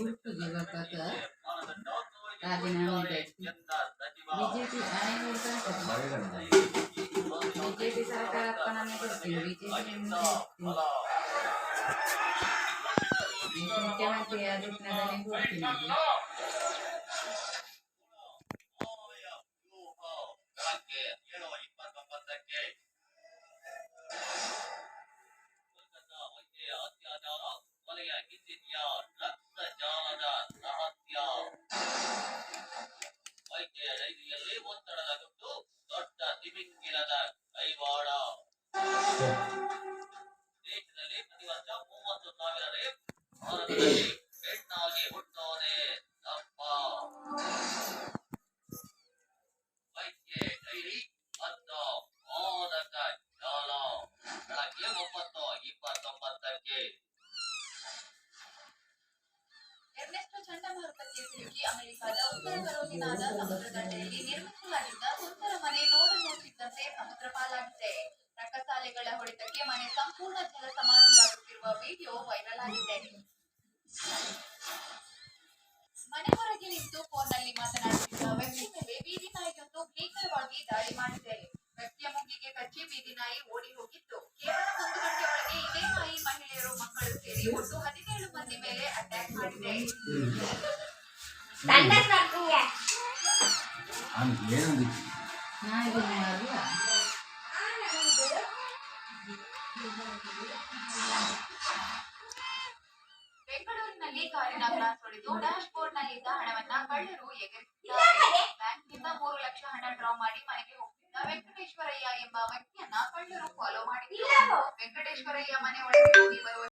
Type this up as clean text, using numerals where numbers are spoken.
ಬಿಟ್ಟು ದಿವಕತ ರಾಜೀನಾಮೆ BJP BJP ಸರ್ಕಾರ ಅಪ್ಪನೇ ಕೊಡ್ತೀನಿ ಬಿಜೆಪಿ ಮುಖ್ಯಮಂತ್ರಿ ಆದಿತ್ಯನಾಥನೇ ಕೊಡ್ತೀನಿ. ಚಂಡಮಾರುತಕ್ಕೆ ಸಿಲುಕಿ ಅಮೆರಿಕದ ಉತ್ತರ ಕರೋಲಿನಾದ ಸಮುದ್ರ ದಂಡೆಯಲ್ಲಿ ನಿರ್ಮಿಸಲಾಗಿದ್ದ ಸುಂದರ ಮನೆ ನೋಡುತ್ತಿದ್ದಂತೆ ಸಮುದ್ರ ಪಾಲಾಗಿದೆ. ರಕ್ಕಸಾಲೆಗಳ ಹೊಡೆತಕ್ಕೆ ಮನೆ ಸಂಪೂರ್ಣ ಜಲ ಸಮಾಧಿಯಾಗುತ್ತಿರುವ ವಿಡಿಯೋ ವೈರಲ್ ಆಗಿದೆ. ಮನೆ ಹೊರಗೆ ನಿಂತು ಫೋನ್ನಲ್ಲಿ ಮಾತನಾಡುತ್ತಿದ್ದ ವ್ಯಕ್ತಿ ಮೇಲೆ ಬೀದಿ ನಾಯಿಯೊಂದು ಭೀಕರವಾಗಿ ದಾಳಿ ಮಾಡಿದೆ. ವ್ಯಕ್ತಿಯ ಮೂಗಿಗೆ ಕಚ್ಚಿ ಬೀದಿ ನಾಯಿ ಓಡಿ ಹೋಗಿತ್ತು. ಕೇವಲ 1 ಗಂಟೆ ಒಳಗೆ ಇದೇ ನಾಯಿ ಮಹಿಳೆಯರು, ಮಕ್ಕಳು ಸೇರಿ ಒಟ್ಟು 17 ಮಂದಿ ಮೇಲೆ ಅಟ್ಯಾಕ್ ಮಾಡಿದೆ. ಬೆಂಗಳೂರಿನಲ್ಲಿ ಕಾರಿನ ಗ್ಲಾಸ್ ಹೊಡೆದು ಡ್ಯಾಶ್ ಬೋರ್ಡ್ ನಲ್ಲಿದ್ದ ಹಣವನ್ನ ಕಳ್ಳರು ಎಗರಿಸಿದ್ದಾರೆ. ಬ್ಯಾಂಕ್ನಿಂದ 3 ಲಕ್ಷ ಹಣ ಡ್ರಾ ಮಾಡಿ ಮನೆಗೆ ಹೋಗ್ತಿದ್ದ ವೆಂಕಟೇಶ್ವರಯ್ಯ ಎಂಬ ವ್ಯಕ್ತಿಯನ್ನ ಕಳ್ಳರು ಫಾಲೋ ಮಾಡಿದ್ರು. ವೆಂಕಟೇಶ್ವರಯ್ಯ ಮನೆ ಒಳಗೆ ಹೋಗಿ ಬರುವ